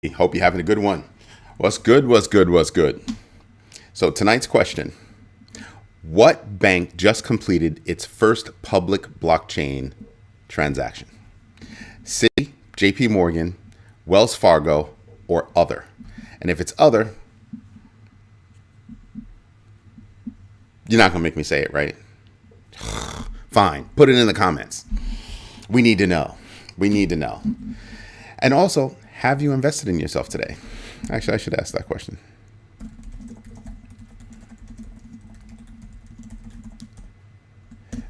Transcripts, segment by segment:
Hope you're having a good one. What's good? What's good? What's good? So tonight's question: what bank just completed its first public blockchain transaction? Citi, JP Morgan, Wells Fargo, or other? And if it's other, you're not going to make me say it, right? Fine. Put it in the comments. We need to know. We need to know. And also, have you invested in yourself today? Actually, I should ask that question.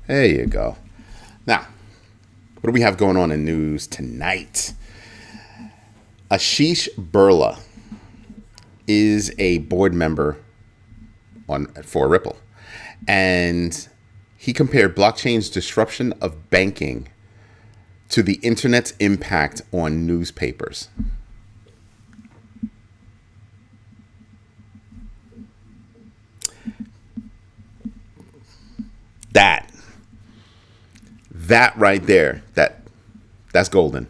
There you go. Now, what do we have going on in news tonight? Ashish Birla is a board member for Ripple, and he compared blockchain's disruption of banking to the internet's impact on newspapers. That right there, that's golden.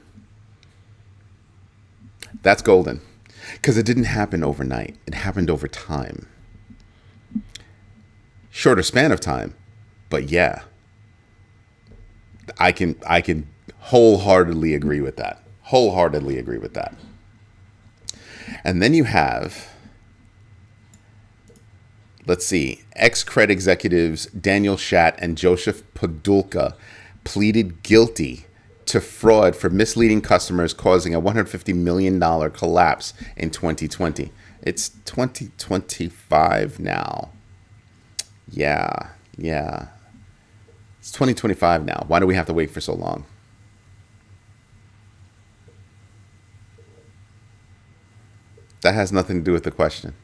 That's golden. Because it didn't happen overnight. It happened over time. Shorter span of time, but yeah. I can wholeheartedly agree with that. Wholeheartedly agree with that. And then you have, let's see, ex-Cred executives Daniel Schatt and Joseph Podulka pleaded guilty to fraud for misleading customers, causing a $150 million collapse in 2020. It's 2025 now. Yeah. It's 2025 now. Why do we have to wait for so long? That has nothing to do with the question.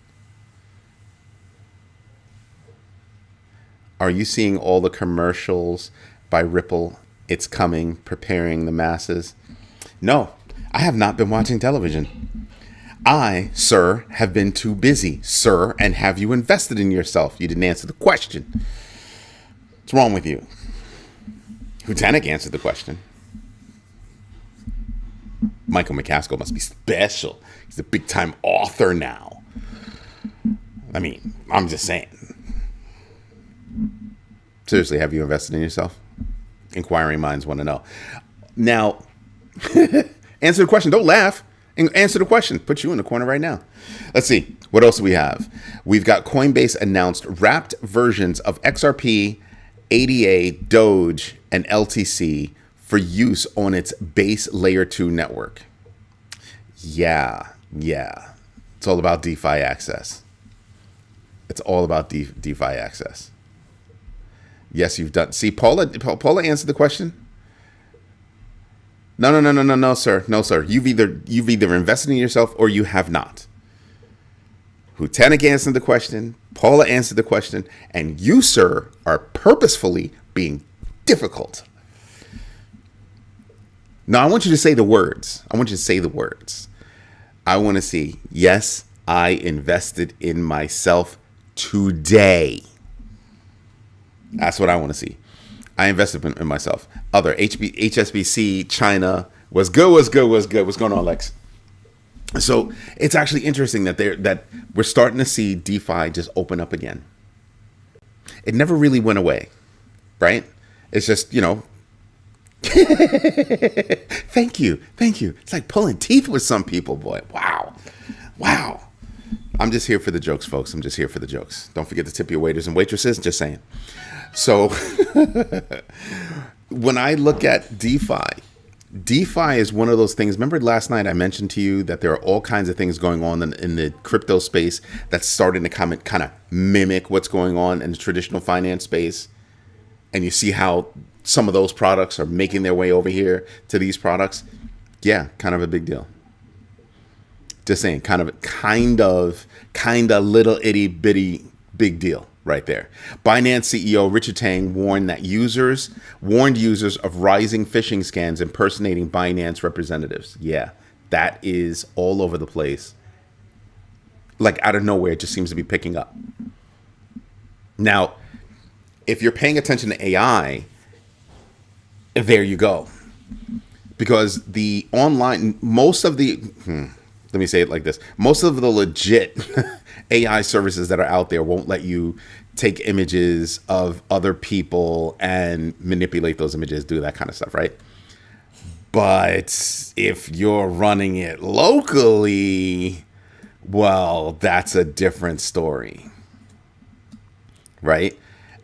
Are you seeing all the commercials by Ripple? It's coming, preparing the masses. No, I have not been watching television. I, sir, have been too busy, sir, and have you invested in yourself? You didn't answer the question. What's wrong with you? Lieutenant answered the question. Michael McCaskill must be special. He's a big-time author now. I mean, I'm just saying. Seriously, have you invested in yourself? Inquiring minds want to know. Now, answer the question. Don't laugh. Answer the question. Put you in the corner right now. Let's see. What else do we have? We've got Coinbase announced wrapped versions of XRP, ADA, Doge, and LTC for use on its base layer 2 network. Yeah. It's all about DeFi access. It's all about DeFi access. Yes, you've done. See, Paula answered the question. No, sir. No, sir. You've either invested in yourself or you have not. Lieutenant answered the question. Paula answered the question. And you, sir, are purposefully being difficult. Now, I want you to say the words. I want to see, yes, I invested in myself today. That's what I want to see. I invested in myself. Other HSBC, China, was good. What's going on, Lex? So it's actually interesting that we're starting to see DeFi just open up again. It never really went away, right? It's just, thank you. It's like pulling teeth with some people, boy. Wow. I'm just here for the jokes, folks. I'm just here for the jokes. Don't forget to tip your waiters and waitresses. Just saying. So when I look at DeFi is one of those things. Remember last night I mentioned to you that there are all kinds of things going on in the crypto space that's starting to kind of mimic what's going on in the traditional finance space. And you see how some of those products are making their way over here to these products. Yeah, kind of a big deal. Just saying, kind of little itty bitty big deal right there. Binance CEO Richard Tang warned users of rising phishing scams impersonating Binance representatives. Yeah, that is all over the place. Like out of nowhere, it just seems to be picking up. Now, if you're paying attention to AI, there you go. Because the online, most of the let me say it like this. Most of the legit AI services that are out there won't let you take images of other people and manipulate those images, do that kind of stuff, right? But if you're running it locally, well, that's a different story, right?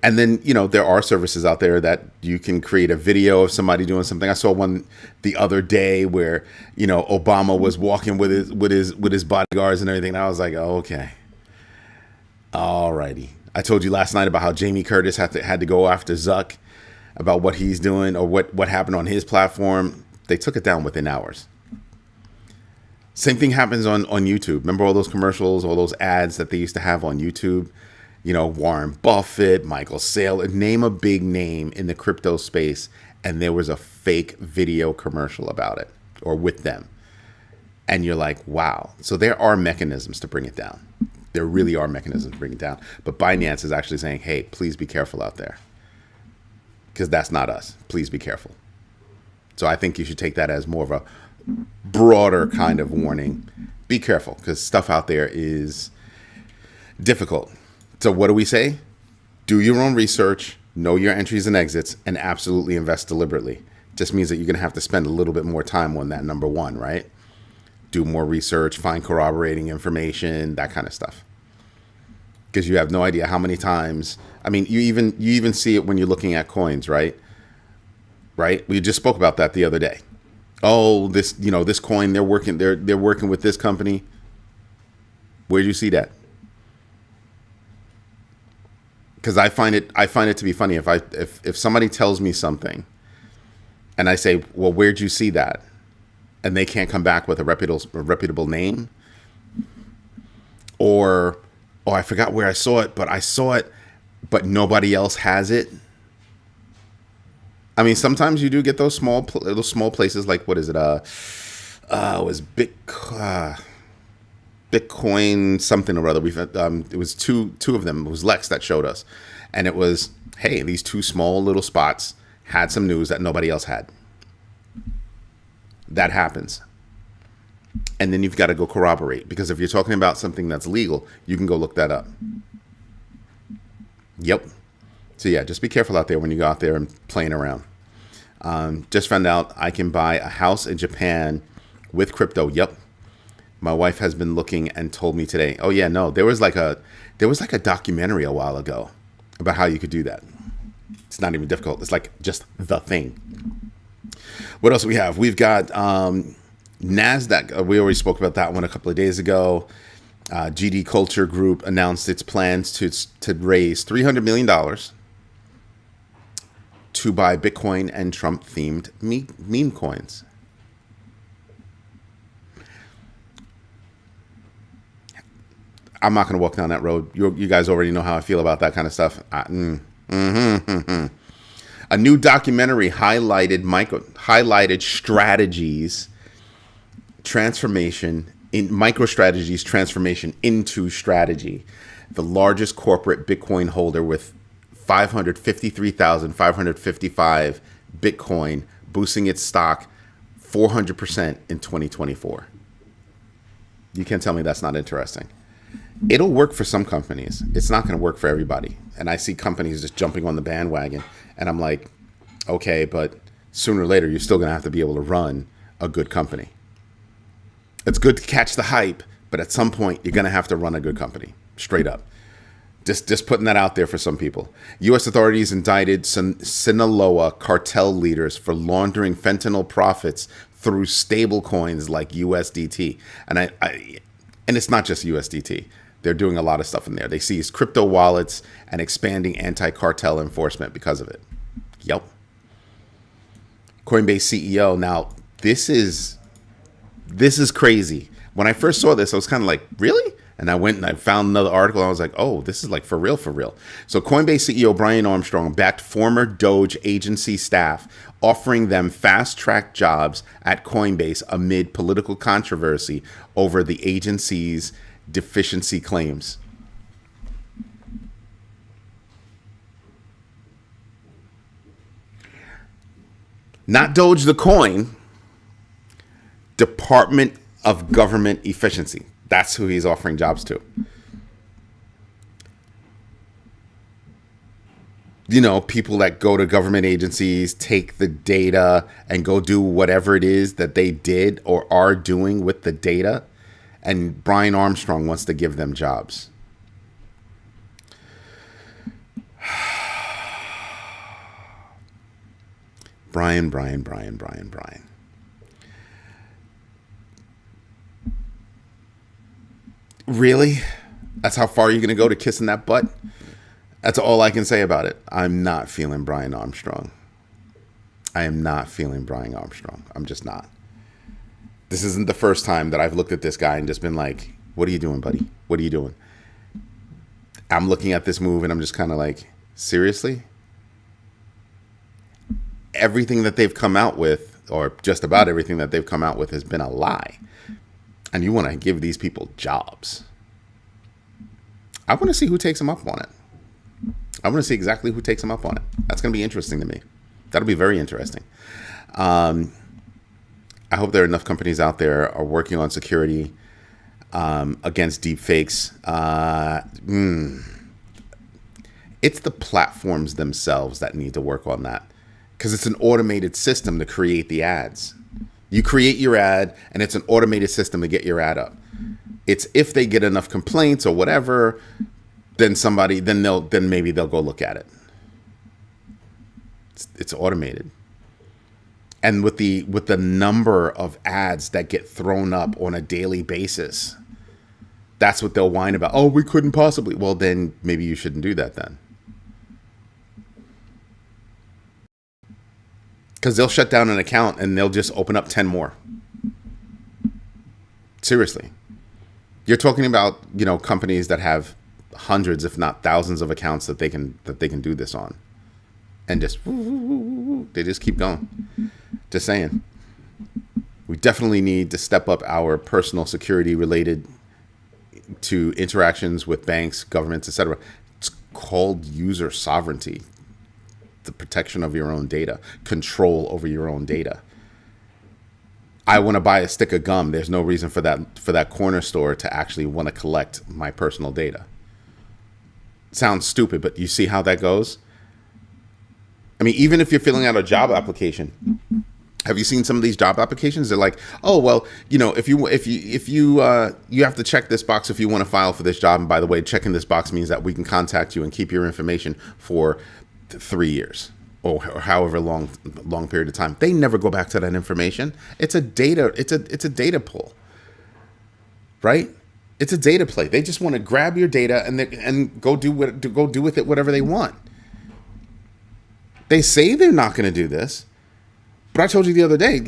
And then, there are services out there that you can create a video of somebody doing something. I saw one the other day where, Obama was walking with his bodyguards and everything. And I was like, oh, okay. All righty. I told you last night about how Jamie Curtis had to go after Zuck about what he's doing or what happened on his platform. They took it down within hours. Same thing happens on YouTube. Remember all those commercials, all those ads that they used to have on YouTube? Warren Buffett, Michael Saylor, name a big name in the crypto space, and there was a fake video commercial about it or with them. And you're like, wow. So there are mechanisms to bring it down. There really are mechanisms to bring it down. But Binance is actually saying, hey, please be careful out there. Because that's not us. Please be careful. So I think you should take that as more of a broader kind of warning. Be careful, because stuff out there is difficult. So what do we say? Do your own research, know your entries and exits, and absolutely invest deliberately. Just means that you're going to have to spend a little bit more time on that, number one, right? Do more research, find corroborating information, that kind of stuff. Because you have no idea how many times. I mean, you even see it when you're looking at coins, right? Right? We just spoke about that the other day. Oh, this coin, they're working with this company. Where'd you see that? Because I find it to be funny if somebody tells me something, and I say, well, where'd you see that? And they can't come back with a reputable name, or I forgot where I saw it, but nobody else has it. I mean, sometimes you do get those small places like, what is it? It was Bitcoin something or other. It was two of them. It was Lex that showed us, and it was, hey, these two small little spots had some news that nobody else had. That happens. And then you've got to go corroborate, because if you're talking about something that's legal, you can go look that up. Yep. So yeah, just be careful out there when you go out there and playing around. Just found out I can buy a house in Japan with crypto. Yep. My wife has been looking and told me today. Oh yeah, no, there was like a documentary a while ago about how you could do that. It's not even difficult. It's like just the thing. What else do we have? We've got NASDAQ. We already spoke about that one a couple of days ago. GD Culture Group announced its plans to raise $300 million to buy Bitcoin and Trump-themed meme coins. I'm not going to walk down that road. You guys already know how I feel about that kind of stuff. A new documentary highlighted strategies transformation in MicroStrategy's transformation into strategy. The largest corporate Bitcoin holder with 553,555 Bitcoin, boosting its stock 400% in 2024. You can't tell me that's not interesting. It'll work for some companies. It's not going to work for everybody. And I see companies just jumping on the bandwagon. And I'm like, okay, but sooner or later, you're still going to have to be able to run a good company. It's good to catch the hype, but at some point, you're going to have to run a good company. Straight up. Just putting that out there for some people. U.S. authorities indicted Sinaloa cartel leaders for laundering fentanyl profits through stable coins like USDT. And it's not just USDT. They're doing a lot of stuff in there. They seized crypto wallets and expanding anti-cartel enforcement because of it. Yep. Coinbase CEO. Now, this is crazy. When I first saw this, I was kind of like, really? And I went and I found another article. And I was like, oh, this is like for real, for real. So Coinbase CEO Brian Armstrong backed former Doge agency staff, offering them fast-track jobs at Coinbase amid political controversy over the agency's deficiency claims. Not Doge the coin. Department of government efficiency. That's who he's offering jobs to. People that go to government agencies, take the data, and go do whatever it is that they did or are doing with the data. And Brian Armstrong wants to give them jobs. Brian. Really? That's how far you're going to go to kissing that butt? That's all I can say about it. I'm not feeling Brian Armstrong. I am not feeling Brian Armstrong. I'm just not. This isn't the first time that I've looked at this guy and just been like, what are you doing, buddy? What are you doing? I'm looking at this move and I'm just kind of like, seriously? Everything that they've come out with, or just about everything that they've come out with, has been a lie. And you want to give these people jobs. I want to see who takes them up on it. I want to see exactly who takes them up on it. That's going to be interesting to me. That'll be very interesting. I hope there are enough companies out there are working on security against deep fakes. It's the platforms themselves that need to work on that, because it's an automated system to create the ads. You create your ad, and it's an automated system to get your ad up. It's if they get enough complaints or whatever, then maybe they'll go look at it. It's automated. And with the number of ads that get thrown up on a daily basis, that's what they'll whine about. Oh, we couldn't possibly. Well, then maybe you shouldn't do that then. Because they'll shut down an account and they'll just open up 10 more. Seriously. You're talking about, companies that have hundreds, if not thousands, of accounts that they can do this on. And they just keep going. Just saying. We definitely need to step up our personal security related to interactions with banks, governments, etc. It's called user sovereignty. The protection of your own data, control over your own data. I want to buy a stick of gum. There's no reason for that corner store to actually want to collect my personal data. Sounds stupid, but you see how that goes? I mean, even if you're filling out a job application, have you seen some of these job applications? They're like, oh, well, if you have to check this box if you want to file for this job. And by the way, checking this box means that we can contact you and keep your information for 3 years or however long period of time. They never go back to that information. It's a data pull, right? It's a data play. They just want to grab your data and go do with it whatever they want. They say they're not going to do this, but I told you the other day,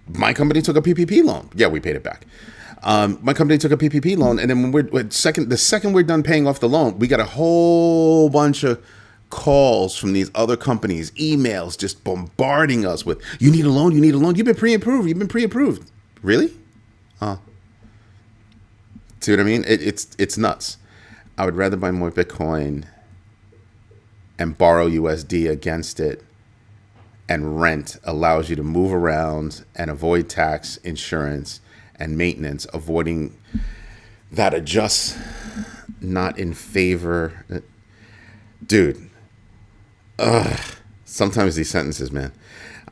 my company took a PPP loan. Yeah, we paid it back. My company took a PPP loan, and then the second we're done paying off the loan, we got a whole bunch of calls from these other companies, emails just bombarding us with, you need a loan, you've been pre-approved. Really? See what I mean? It's nuts. I would rather buy more Bitcoin and borrow USD against it, and rent allows you to move around and avoid tax, insurance, and maintenance, avoiding that adjusts not in favor. Dude, sometimes these sentences, man.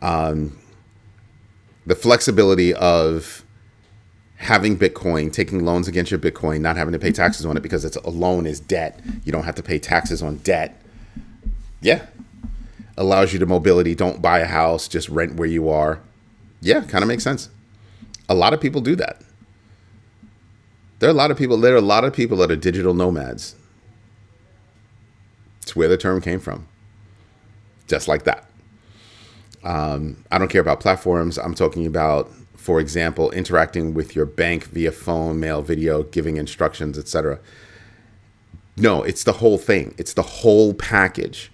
The flexibility of having Bitcoin, taking loans against your Bitcoin, not having to pay taxes on it because a loan is debt. You don't have to pay taxes on debt. Yeah. Allows you to mobility. Don't buy a house, just rent where you are. Yeah, kind of makes sense. A lot of people do that. There are a lot of people that are digital nomads. It's where the term came from. Just like that. I don't care about platforms. I'm talking about, for example, interacting with your bank via phone, mail, video, giving instructions, etc. No, it's the whole thing. It's the whole package.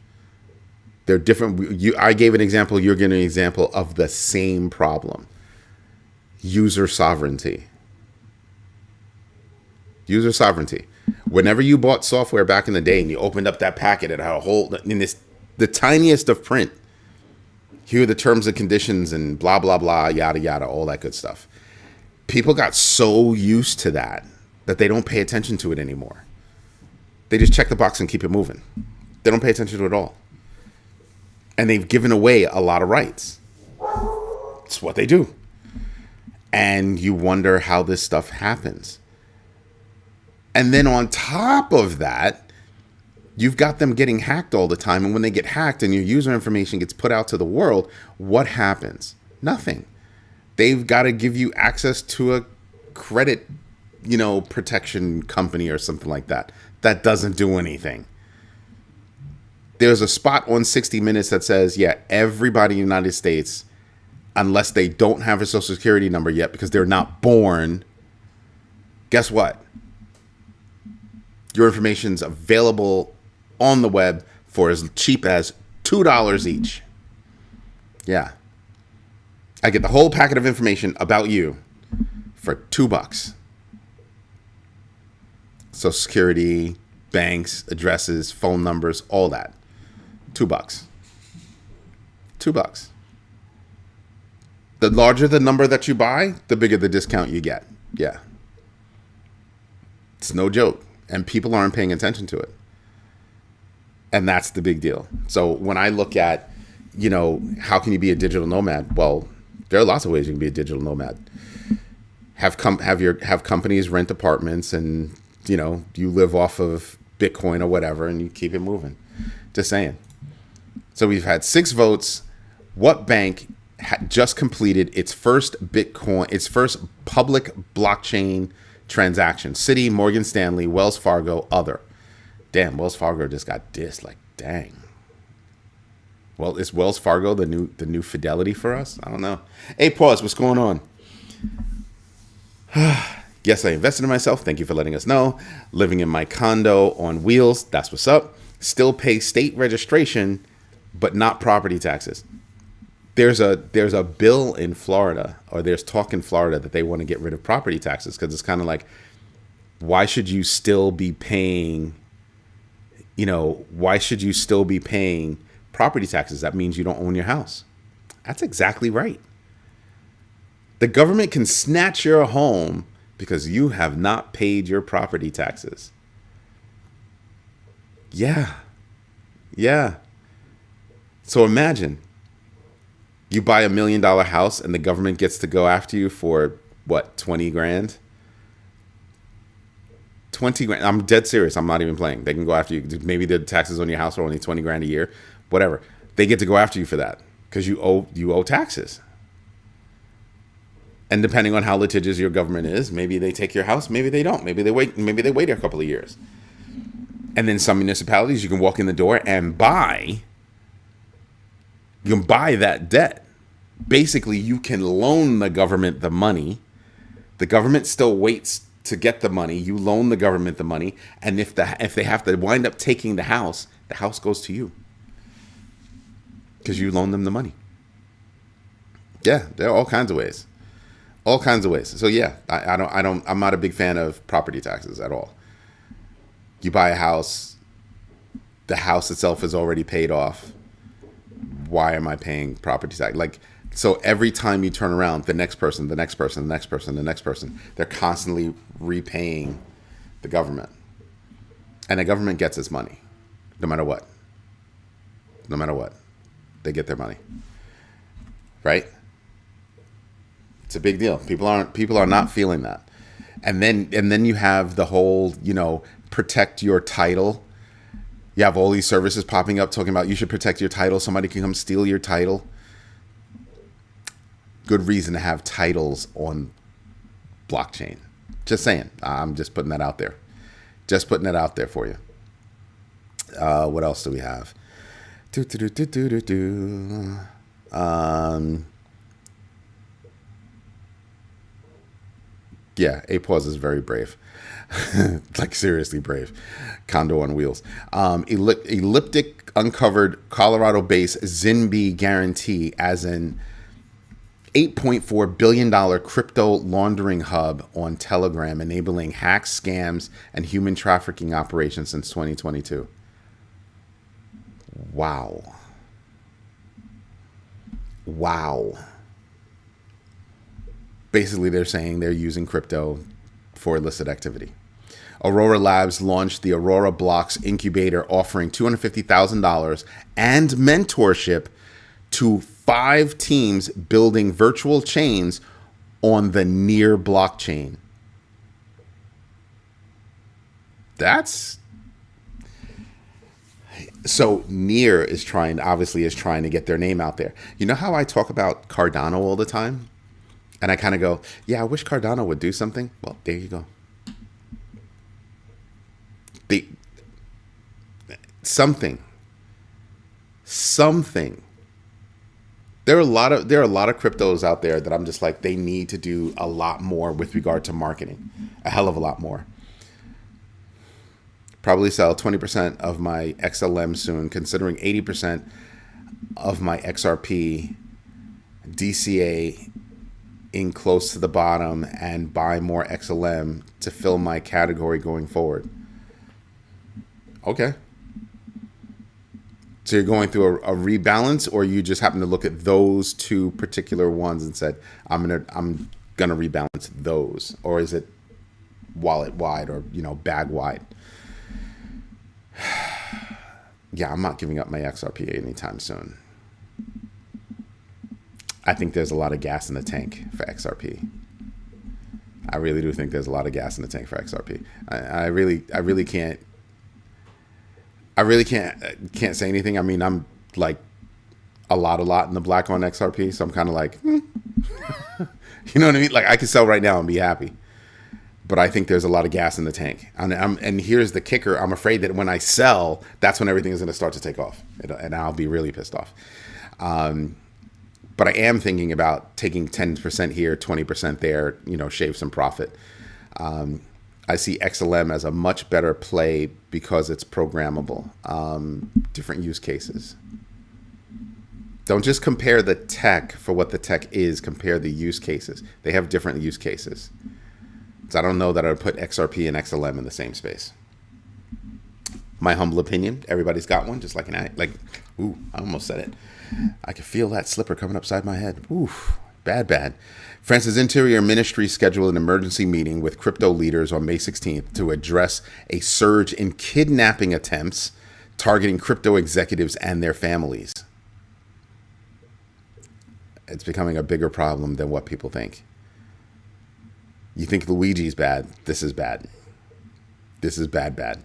They're different. I gave an example. You're giving an example of the same problem. User sovereignty. User sovereignty. Whenever you bought software back in the day and you opened up that packet, it had the tiniest of print. Here are the terms and conditions and blah, blah, blah, yada, yada, all that good stuff. People got so used to that they don't pay attention to it anymore. They just check the box and keep it moving. They don't pay attention to it at all. And they've given away a lot of rights. It's what they do. And you wonder how this stuff happens. And then on top of that, you've got them getting hacked all the time. And when they get hacked and your user information gets put out to the world, what happens? Nothing. They've got to give you access to a credit, protection company or something like that. That doesn't do anything. There's a spot on 60 Minutes that says, yeah, everybody in the United States, unless they don't have a social security number yet because they're not born, guess what? Your information's available on the web for as cheap as $2 each. Yeah. I get the whole packet of information about you for $2. Social security, banks, addresses, phone numbers, all that. $2. $2. The larger the number that you buy, the bigger the discount you get. Yeah. It's no joke. And people aren't paying attention to it. And that's the big deal. So when I look at, how can you be a digital nomad? Well, there are lots of ways you can be a digital nomad. Have companies rent apartments and, you live off of Bitcoin or whatever and you keep it moving. Just saying. So we've had 6 votes. What bank just completed its first public blockchain transaction? Citi, Morgan Stanley, Wells Fargo, other. Damn, Wells Fargo just got dissed. Like, dang. Well, is Wells Fargo the new Fidelity for us? I don't know. Hey, pause. What's going on? Yes, I invested in myself. Thank you for letting us know. Living in my condo on wheels. That's what's up. Still pay state registration, but not property taxes. There's a bill in Florida, or there's talk in Florida that they want to get rid of property taxes because it's kind of like, why should you still be paying, property taxes? That means you don't own your house. That's exactly right. The government can snatch your home because you have not paid your property taxes. Yeah. Yeah. So imagine you buy $1 million house and the government gets to go after you for what, 20 grand? 20 grand. I'm dead serious. I'm not even playing. They can go after you. Maybe the taxes on your house are only 20 grand a year, whatever. They get to go after you for that because you owe taxes. And depending on how litigious your government is, maybe they take your house, maybe they don't. Maybe they wait a couple of years. And then some municipalities, you can walk in the door and buy that debt. Basically, you can loan the government the money. The government still waits to get the money. You loan the government the money. And if they have to wind up taking the house goes to you. Because you loaned them the money. Yeah, there are all kinds of ways. All kinds of ways. So yeah, I'm not a big fan of property taxes at all. You buy a house, the house itself is already paid off. Why am I paying property tax? Like, so every time you turn around, the next person, they're constantly repaying the government. And the government gets its money, no matter what. No matter what, they get their money. Right? It's a big deal. People are not feeling that. And then you have the whole, protect your title. You have all these services popping up talking about you should protect your title. Somebody can come steal your title. Good reason to have titles on blockchain. Just saying. I'm just putting that out there. Just putting it out there for you. What else do we have? Yeah, A Pause is very brave. Like, seriously brave. Condo on wheels. Elliptic uncovered Colorado-based GMB guarantee as an $8.4 billion crypto laundering hub on Telegram, enabling hacks, scams, and human trafficking operations since 2022. Wow. Basically, they're saying they're using crypto for illicit activity. Aurora Labs launched the Aurora Blocks Incubator, offering $250,000 and mentorship to 5 teams building virtual chains on the Near blockchain. That's so Near is trying to get their name out there. You know how I talk about Cardano all the time? And I kind of go, yeah, I wish Cardano would do something. Well, there you go. Something. There are a lot of cryptos out there that I'm just like, they need to do a lot more with regard to marketing, a hell of a lot more. Probably sell 20% of my XLM soon, considering 80% of my XRP DCA in close to the bottom, and buy more XLM to fill my category going forward. Okay. So you're going through a rebalance, or you just happen to look at those 2 particular ones and said, I'm gonna rebalance those, or is it wallet wide or bag wide? Yeah, I'm not giving up my XRP anytime soon. I think there's a lot of gas in the tank for XRP. I really do think there's a lot of gas in the tank for XRP. I really can't say anything. I mean, I'm like a lot in the black on XRP, so I'm kind of like, you know what I mean? Like, I could sell right now and be happy, but I think there's a lot of gas in the tank. And here's the kicker: I'm afraid that when I sell, that's when everything is going to start to take off, and I'll be really pissed off. But I am thinking about taking 10% here, 20% there, shave some profit. I see XLM as a much better play because it's programmable. Different use cases. Don't just compare the tech for what the tech is. Compare the use cases. They have different use cases. So I don't know that I would put XRP and XLM in the same space. My humble opinion. Everybody's got one, just like ooh, I almost said it. I can feel that slipper coming upside my head. Ooh, bad. France's Interior Ministry scheduled an emergency meeting with crypto leaders on May 16th to address a surge in kidnapping attempts targeting crypto executives and their families. It's becoming a bigger problem than what people think. You think Luigi's bad. This is bad. This is bad.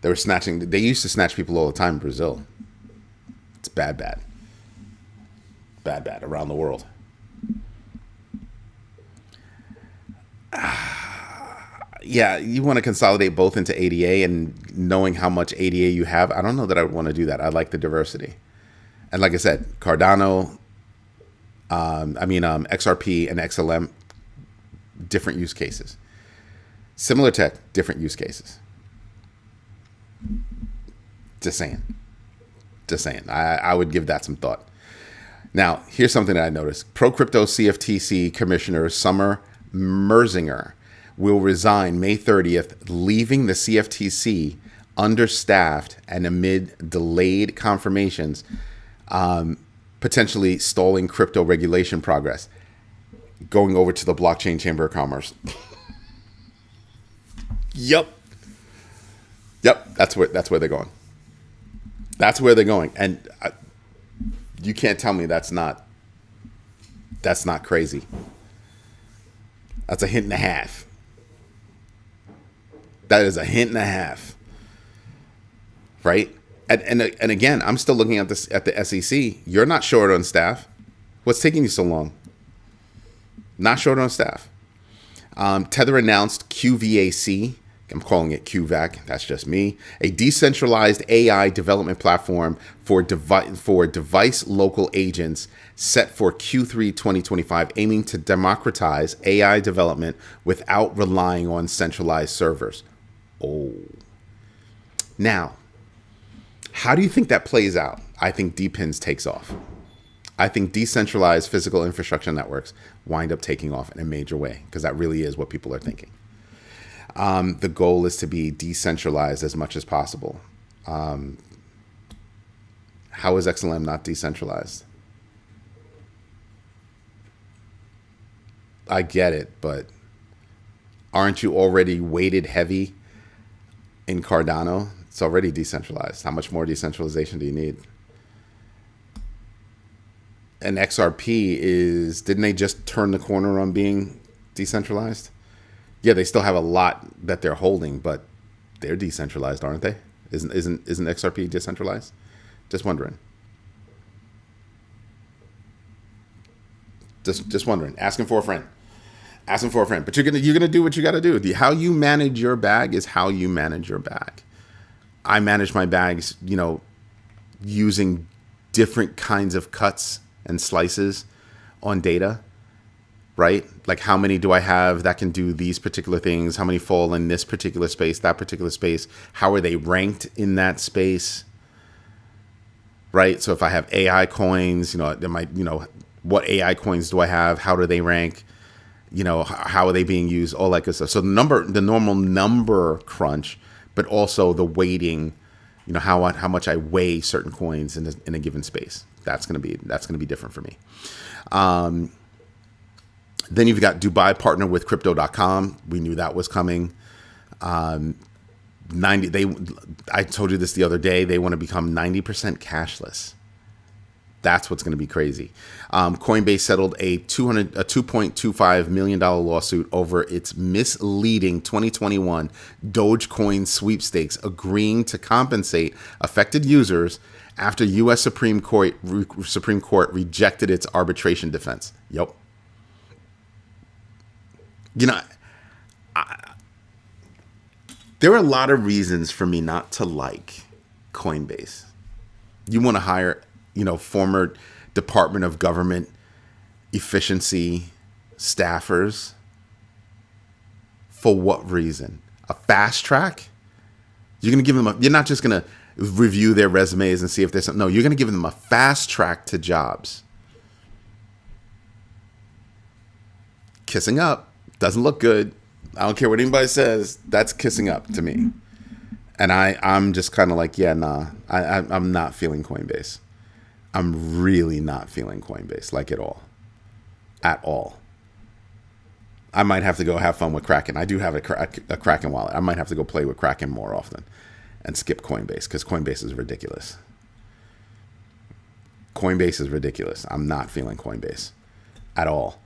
They used to snatch people all the time in Brazil. It's bad around the world. Yeah, you want to consolidate both into ADA, and knowing how much ADA you have, I don't know that I would want to do that. I like the diversity. And like I said, Cardano, XRP and XLM, different use cases. Similar tech, different use cases. Just saying. I would give that some thought. Now, here's something that I noticed. Pro-crypto CFTC Commissioner Summer Merzinger will resign May 30th, leaving the CFTC understaffed and amid delayed confirmations, potentially stalling crypto regulation progress. Going over to the Blockchain Chamber of Commerce. Yep, that's where they're going. That's where they're going, and you can't tell me that's not crazy. That's a hint and a half. That is a hint and a half, right? And again, I'm still looking at this at the SEC. You're not short on staff. What's taking you so long? Not short on staff. Tether announced QVAC. I'm calling it QVAC. That's just me. A decentralized AI development platform for device local agents set for Q3 2025, aiming to democratize AI development without relying on centralized servers. Oh. Now, how do you think that plays out? I think DPINs takes off. I think decentralized physical infrastructure networks wind up taking off in a major way, because that really is what people are thinking. The goal is to be decentralized as much as possible. How is XLM not decentralized? I get it, but aren't you already weighted heavy in Cardano? It's already decentralized. How much more decentralization do you need? And XRP didn't they just turn the corner on being decentralized? Yeah, they still have a lot that they're holding, but they're decentralized, aren't they? Isn't XRP decentralized? Just wondering. Just wondering. Asking for a friend. Asking for a friend. But you're gonna do what you gotta do. How you manage your bag is how you manage your bag. I manage my bags, using different kinds of cuts and slices on data, right? Like how many do I have that can do these particular things? How many fall in this particular space, that particular space? How are they ranked in that space? Right? So if I have AI coins, there might, what AI coins do I have? How do they rank? How are they being used? All that good stuff. So the normal number crunch, but also the weighting, how much I weigh certain coins in a given space. That's gonna be different for me. Then you've got Dubai partner with Crypto.com. We knew that was coming. I told you this the other day. They want to become 90% cashless. That's what's going to be crazy. Coinbase settled a $2.25 million lawsuit over its misleading 2021 Dogecoin sweepstakes, agreeing to compensate affected users after U.S. Supreme Court rejected its arbitration defense. Yep. There are a lot of reasons for me not to like Coinbase. You want to hire, former Department of Government efficiency staffers. For what reason? A fast track? You're going to give them you're not just going to review their resumes and see if there's something. No, you're going to give them a fast track to jobs. Kissing up. Doesn't look good. I don't care what anybody says. That's kissing up to me. And I'm just kind of like, yeah, nah. I'm not feeling Coinbase. I'm really not feeling Coinbase, like at all. At all. I might have to go have fun with Kraken. I do have a Kraken wallet. I might have to go play with Kraken more often and skip Coinbase because Coinbase is ridiculous. Coinbase is ridiculous. I'm not feeling Coinbase at all.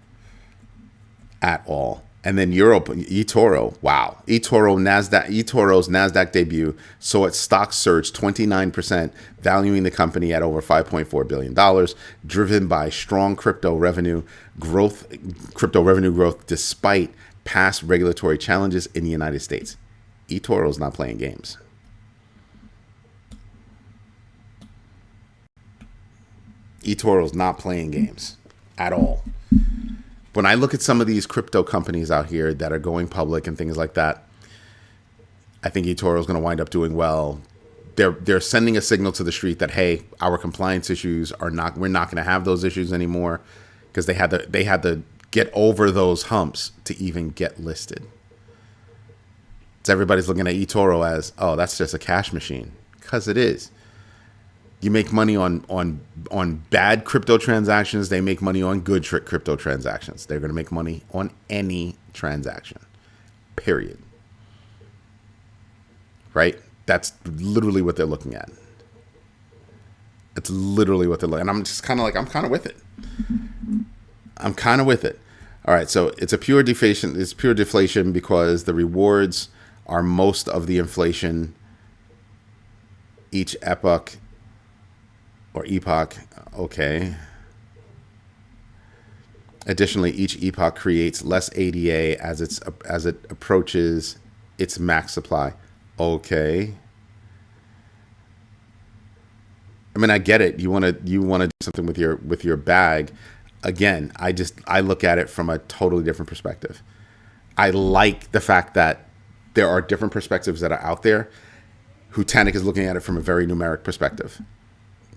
At all. And then Europe, eToro. Wow. eToro's NASDAQ debut saw its stock surge 29%, valuing the company at over $5.4 billion, driven by strong crypto revenue growth despite past regulatory challenges in the United States. eToro's not playing games. eToro's not playing games at all. When I look at some of these crypto companies out here that are going public and things like that, I think eToro is going to wind up doing well. They're sending a signal to the street that, hey, our compliance issues we're not going to have those issues anymore, because they had to get over those humps to even get listed. So everybody's looking at eToro as, oh, that's just a cash machine, because it is. You make money on bad crypto transactions. They make money on good crypto transactions. They're going to make money on any transaction, period. Right? That's literally what they're looking at. It's literally what they're looking at. And I'm just kind of like, I'm kind of with it. I'm kind of with it. All right, so it's a pure deflation. It's pure deflation because the rewards are most of the inflation each epoch. Or epoch, okay. Additionally, each epoch creates less ADA as it approaches its max supply. Okay. I mean, I get it. You want to do something with your bag. Again, I look at it from a totally different perspective. I like the fact that there are different perspectives that are out there. Hutanik is looking at it from a very numeric perspective.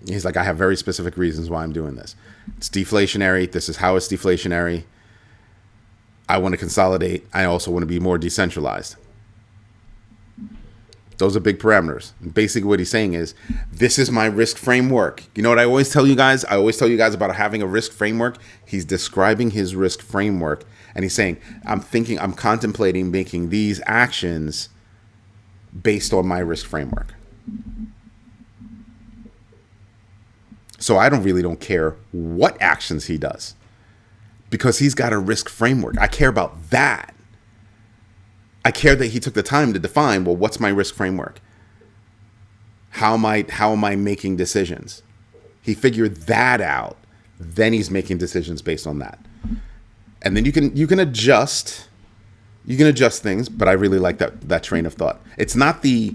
He's like, I have very specific reasons why I'm doing this. It's deflationary. This is how it's deflationary. I want to consolidate. I also want to be more decentralized. Those are big parameters. Basically what he's saying is, this is my risk framework. You know what I always tell you guys? I always tell you guys about having a risk framework. He's describing his risk framework And he's saying, I'm contemplating making these actions based on my risk framework. So I don't care what actions he does, because he's got a risk framework. I care about that. I care that he took the time to define, well, what's my risk framework? How am I making decisions? He figured that out. Then he's making decisions based on that. And then you can adjust things, but I really like that train of thought. It's not the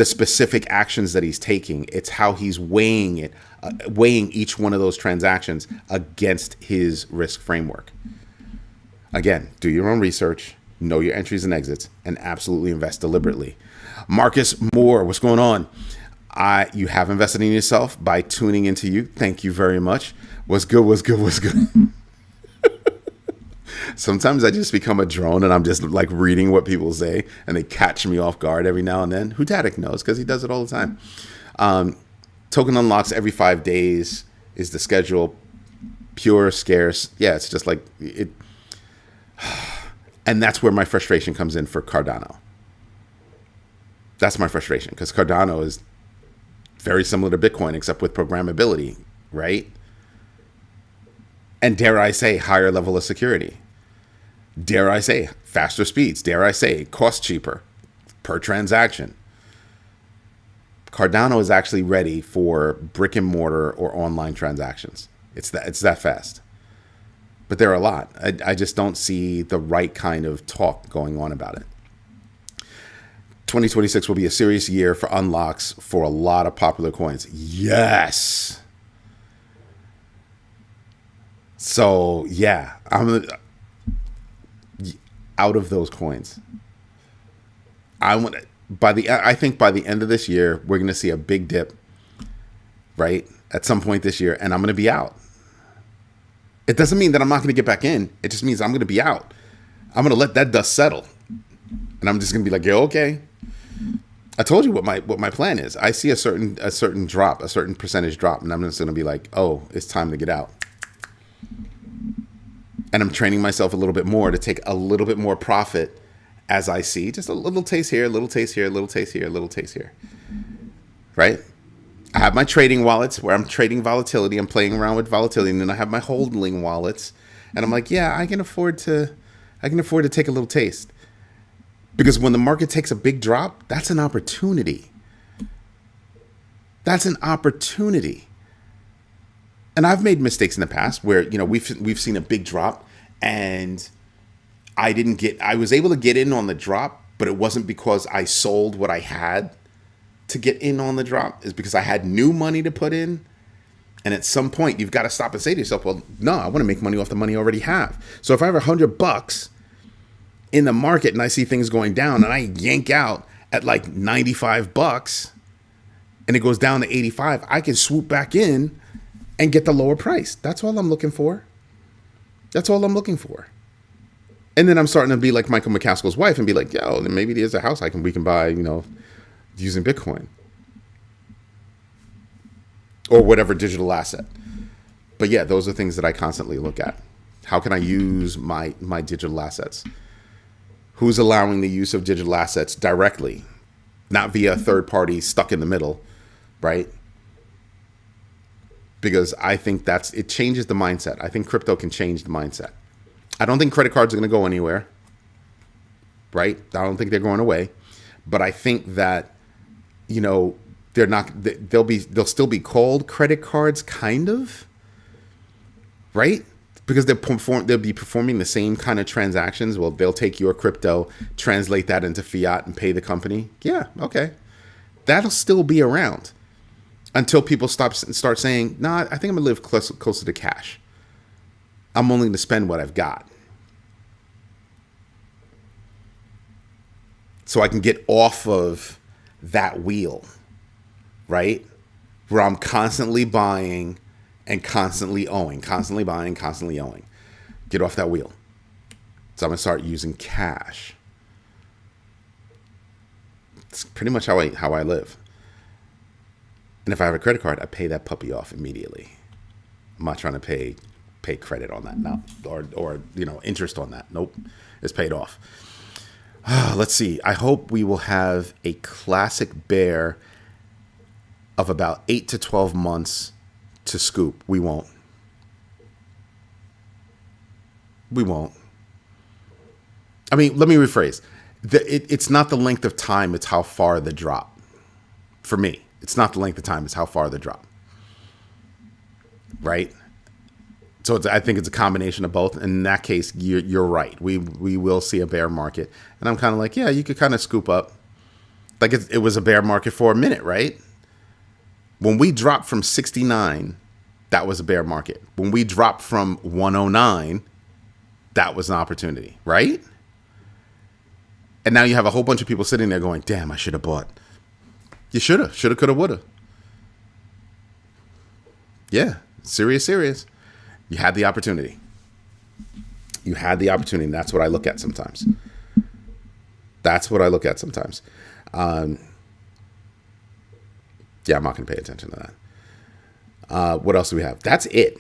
specific actions that he's taking, it's how he's weighing each one of those transactions against his risk framework. Again, do your own research, know your entries and exits, and absolutely invest deliberately. Marcus Moore, what's going on? You have invested in yourself by tuning into you. Thank you very much. What's good? Sometimes I just become a drone and I'm just like reading what people say and they catch me off guard every now and then. Hudatic knows because he does it all the time. Token unlocks every 5 days is the schedule. Pure, scarce. Yeah, it's just like it. And that's where my frustration comes in for Cardano. That's my frustration, because Cardano is very similar to Bitcoin, except with programmability, right? And dare I say, higher level of security. Dare I say, faster speeds. Dare I say, cost cheaper per transaction. Cardano is actually ready for brick and mortar or online transactions. It's that fast. But there are a lot. I just don't see the right kind of talk going on about it. 2026 will be a serious year for unlocks for a lot of popular coins. Yes. So yeah, I'm out of those coins. I think by the end of this year, we're going to see a big dip, right? At some point this year, and I'm going to be out. It doesn't mean that I'm not going to get back in. It just means I'm going to be out. I'm going to let that dust settle. And I'm just going to be like, yo, okay. I told you what my plan is. I see a certain drop, a certain percentage drop, and I'm just going to be like, oh, it's time to get out. And I'm training myself a little bit more to take a little bit more profit as I see just a little taste here, a little taste here, a little taste here, a little taste here. Right? I have my trading wallets where I'm trading volatility. I'm playing around with volatility, and then I have my holding wallets, and I'm like, yeah, I can afford to take a little taste, because when the market takes a big drop, that's an opportunity. That's an opportunity. And I've made mistakes in the past where, we've seen a big drop, and I was able to get in on the drop, but it wasn't because I sold what I had to get in on the drop. Is because I had new money to put in. And at some point you've got to stop and say to yourself, well, no, I want to make money off the money I already have. So if I have $100 in the market and I see things going down and I yank out at like $95 and it goes down to 85, I can swoop back in and get the lower price. That's all I'm looking for. That's all I'm looking for. And then I'm starting to be like Michael McCaskill's wife and be like, yo, then maybe there's a house we can buy, using Bitcoin or whatever digital asset. But yeah, those are things that I constantly look at. How can I use my digital assets? Who's allowing the use of digital assets directly, not via a third party stuck in the middle, right? Because I think it changes the mindset. I think crypto can change the mindset. I don't think credit cards are going to go anywhere, right? I don't think they're going away, but I think that, they're not, they'll still be called credit cards, kind of, right? Because they'll be performing the same kind of transactions. Well, they'll take your crypto, translate that into fiat, and pay the company. Yeah, okay. That'll still be around until people start saying, nah, I think I'm going to live closer to cash. I'm only going to spend what I've got. So I can get off of that wheel, right? Where I'm constantly buying and constantly owing, constantly buying, constantly owing. Get off that wheel. So I'm going to start using cash. It's pretty much how I live. And if I have a credit card, I pay that puppy off immediately. I'm not trying to pay pay credit on that now, or interest on that. Nope, it's paid off. Let's see. I hope we will have a classic bear of about 8 to 12 months to scoop. We won't. I mean, let me rephrase. It's not the length of time, it's how far the drop. For me, it's not the length of time, it's how far the drop. Right? So I think it's a combination of both. In that case, you're right. We will see a bear market. And I'm kind of like, yeah, you could kind of scoop up. Like it was a bear market for a minute, right? When we dropped from 69, that was a bear market. When we dropped from 109, that was an opportunity, right? And now you have a whole bunch of people sitting there going, damn, I should have bought. You should have, could have, would have. Yeah, serious. You had the opportunity. And that's what I look at sometimes. Yeah, I'm not going to pay attention to that. What else do we have? That's it.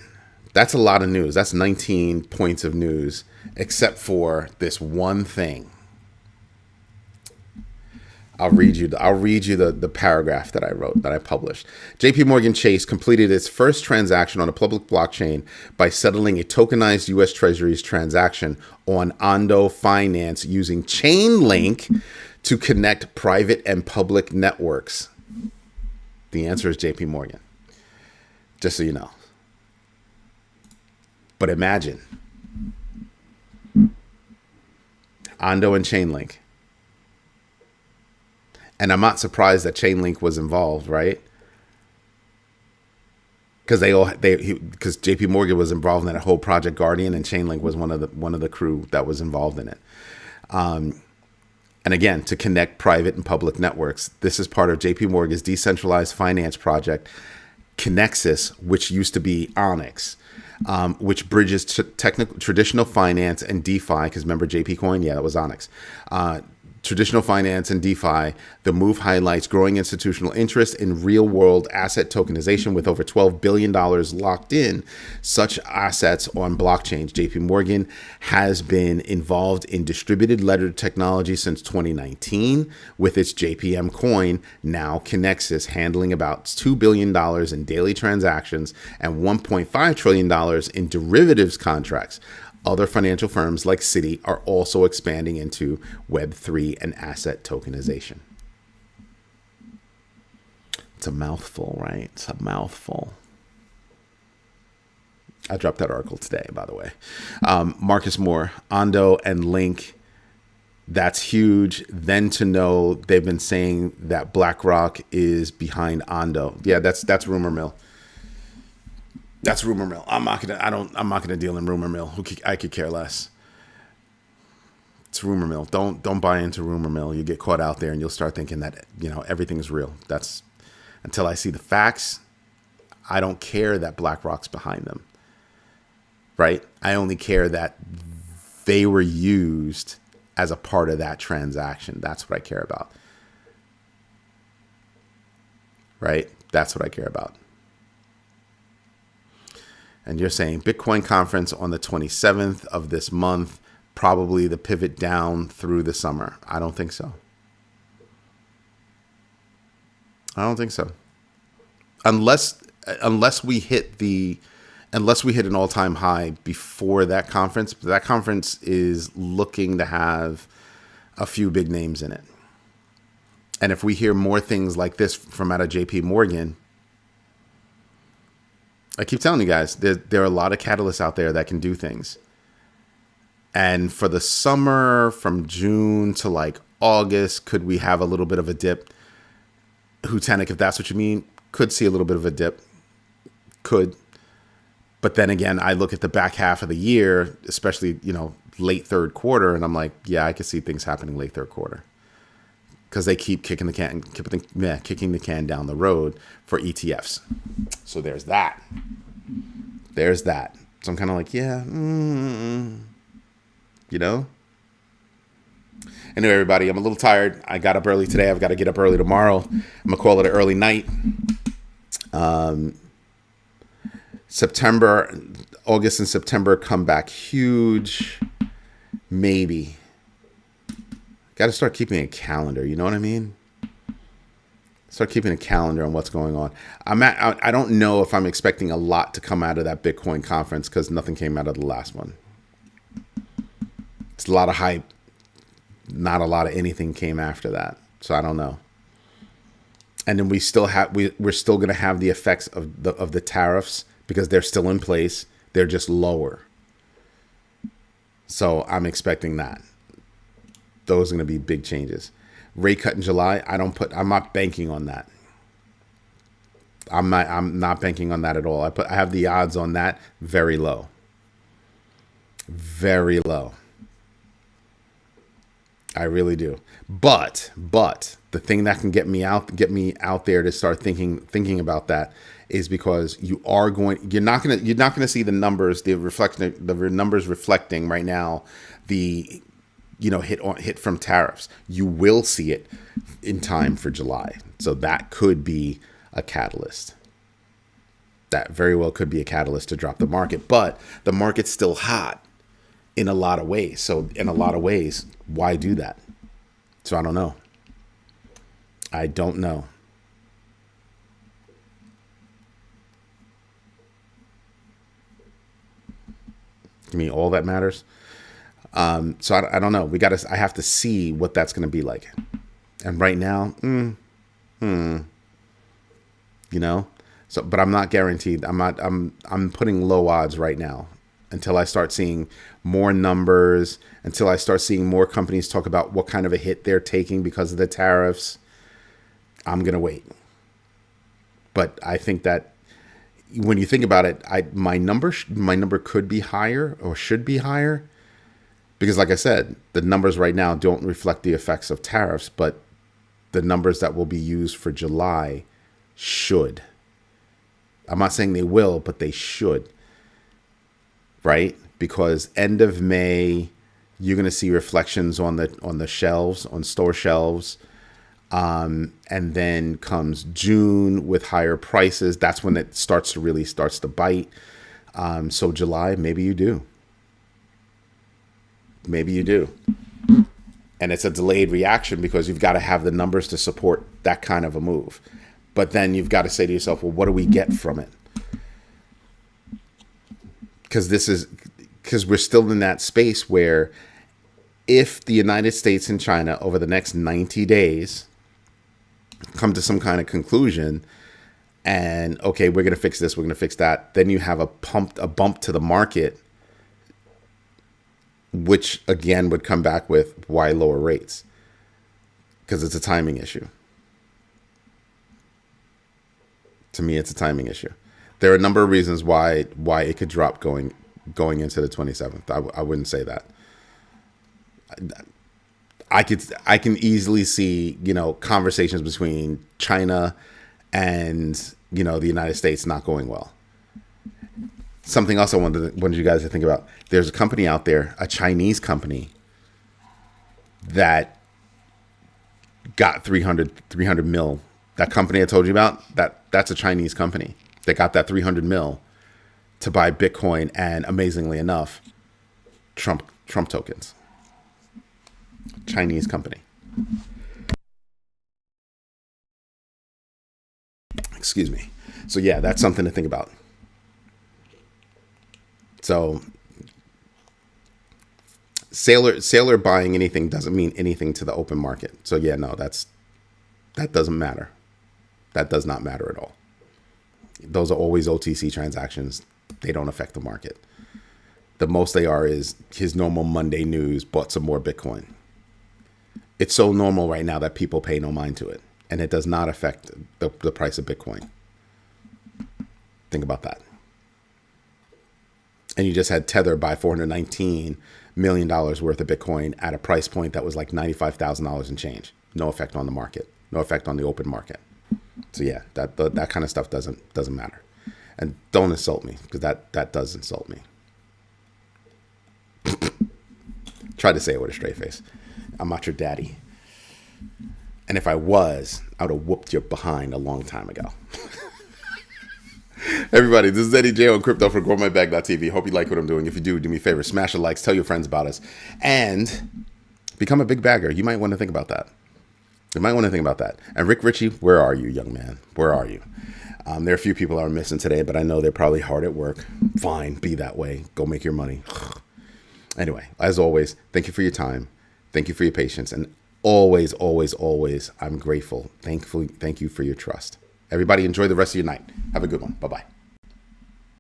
That's a lot of news. That's 19 points of news, except for this one thing. I'll read you the paragraph that I wrote, that I published. JP Morgan Chase completed its first transaction on a public blockchain by settling a tokenized U.S. Treasuries transaction on Ondo Finance using Chainlink to connect private and public networks. The answer is JP Morgan, just so you know. But imagine Ondo and Chainlink. And I'm not surprised that Chainlink was involved, right? Because because JP Morgan was involved in that whole Project Guardian, and Chainlink was one of the crew that was involved in it. And again, to connect private and public networks, this is part of JP Morgan's decentralized finance project, Connexus, which used to be Onyx, which bridges traditional finance and DeFi. Because remember JP Coin? Yeah, that was Onyx. Traditional finance and DeFi. The move highlights growing institutional interest in real-world asset tokenization with over $12 billion locked in such assets on blockchains. JP Morgan has been involved in distributed ledger technology since 2019 with its JPM coin, now Connexus, handling about $2 billion in daily transactions and $1.5 trillion in derivatives contracts. Other financial firms like Citi are also expanding into Web3 and asset tokenization. It's a mouthful, right? It's a mouthful. I dropped that article today, by the way. Marcus Moore, Ondo and Link. That's huge. Then to know they've been saying that BlackRock is behind Ondo. Yeah, that's rumor mill. That's rumor mill. I'm not gonna deal in rumor mill. I could care less. It's rumor mill. Don't buy into rumor mill. You get caught out there and you'll start thinking that everything's real. That's until I see the facts. I don't care that BlackRock's behind them. Right? I only care that they were used as a part of that transaction. That's what I care about. Right? That's what I care about. And you're saying Bitcoin conference on the 27th of this month, probably the pivot down through the summer. I don't think so. Unless we hit an all-time high before that conference. That conference is looking to have a few big names in it. And if we hear more things like this from out of JP Morgan, I keep telling you guys, there are a lot of catalysts out there that can do things. And for the summer, from June to like August, could we have a little bit of a dip? Hutanic, if that's what you mean, could see a little bit of a dip. Could. But then again, I look at the back half of the year, especially, late third quarter, and I'm like, yeah, I could see things happening late third quarter. Because they keep kicking the can down the road for ETFs. So there's that. So I'm kind of like, yeah, Anyway, everybody, I'm a little tired. I got up early today. I've got to get up early tomorrow. I'm going to call it an early night. September, August and September come back huge. Maybe. Got to start keeping a calendar. You know what I mean? Start keeping a calendar on what's going on. I don't know if I'm expecting a lot to come out of that Bitcoin conference because nothing came out of the last one. It's a lot of hype. Not a lot of anything came after that. So I don't know. And then we're still going to have the effects of the tariffs because they're still in place. They're just lower. So I'm expecting that. Those are going to be big changes. Rate cut in July, I'm not banking on that. I'm not banking on that at all. I have the odds on that very low. Very low. I really do. But the thing that can get me out there to start thinking about that is because you're not gonna see the numbers, the numbers reflecting right now the hit from tariffs. You will see it in time for July. So that could be a catalyst. That very well could be a catalyst to drop the market. But the market's still hot in a lot of ways. So in a lot of ways, why do that? So I don't know. I don't know. To me, all that matters. So I don't know. I have to see what that's going to be like. And right now, so, but I'm not guaranteed. I'm putting low odds right now until I start seeing more numbers, until I start seeing more companies talk about what kind of a hit they're taking because of the tariffs. I'm going to wait. But I think that when you think about it, my number could be higher or should be higher. Because like I said, the numbers right now don't reflect the effects of tariffs, but the numbers that will be used for July should. I'm not saying they will, but they should. Right? Because end of May, you're going to see reflections on the shelves, on store shelves. And then comes June with higher prices. That's when it starts to bite. So July, maybe you do. Maybe you do. And it's a delayed reaction because you've got to have the numbers to support that kind of a move. But then you've got to say to yourself, well, what do we get from it? Because we're still in that space where if the United States and China over the next 90 days come to some kind of conclusion and, okay, we're going to fix this, we're going to fix that, then you have a bump to the market, which again would come back with why lower rates, because it's a timing issue. To me, it's a timing issue. There are a number of reasons why it could drop going into the 27th. I wouldn't say that. I can easily see, conversations between China and, the United States not going well. Something else I wanted you guys to think about. There's a company out there, a Chinese company, that got 300 mil. That company I told you about, that's a Chinese company that got that 300 mil to buy Bitcoin and, amazingly enough, Trump tokens. Chinese company. Excuse me. So yeah, that's something to think about. So sailor buying anything doesn't mean anything to the open market. So yeah, no, that doesn't matter. That does not matter at all. Those are always OTC transactions. They don't affect the market. The most they are is his normal Monday news, bought some more Bitcoin. It's so normal right now that people pay no mind to it. And it does not affect the price of Bitcoin. Think about that. And you just had Tether buy $419 million worth of Bitcoin at a price point that was like $95,000 and change. No effect on the market. No effect on the open market. So yeah, that kind of stuff doesn't matter. And don't insult me, because that does insult me. Try to say it with a straight face. I'm not your daddy. And if I was, I would have whooped your behind a long time ago. Everybody, this is Eddie J on crypto for GrowMyBag.tv. Hope you like what I'm doing. If you do me a favor, smash the likes, tell your friends about us, and become a big bagger. You might want to think about that. And Rick Ritchie, where are you, young man? Where are you? There are a few people that are missing today, but I know they're probably hard at work. Fine, be that way. Go make your money. Anyway, as always, thank you for your time. Thank you for your patience. And always, always, always, I'm grateful. Thank you for your trust. Everybody enjoy the rest of your night. Have a good one. Bye-bye.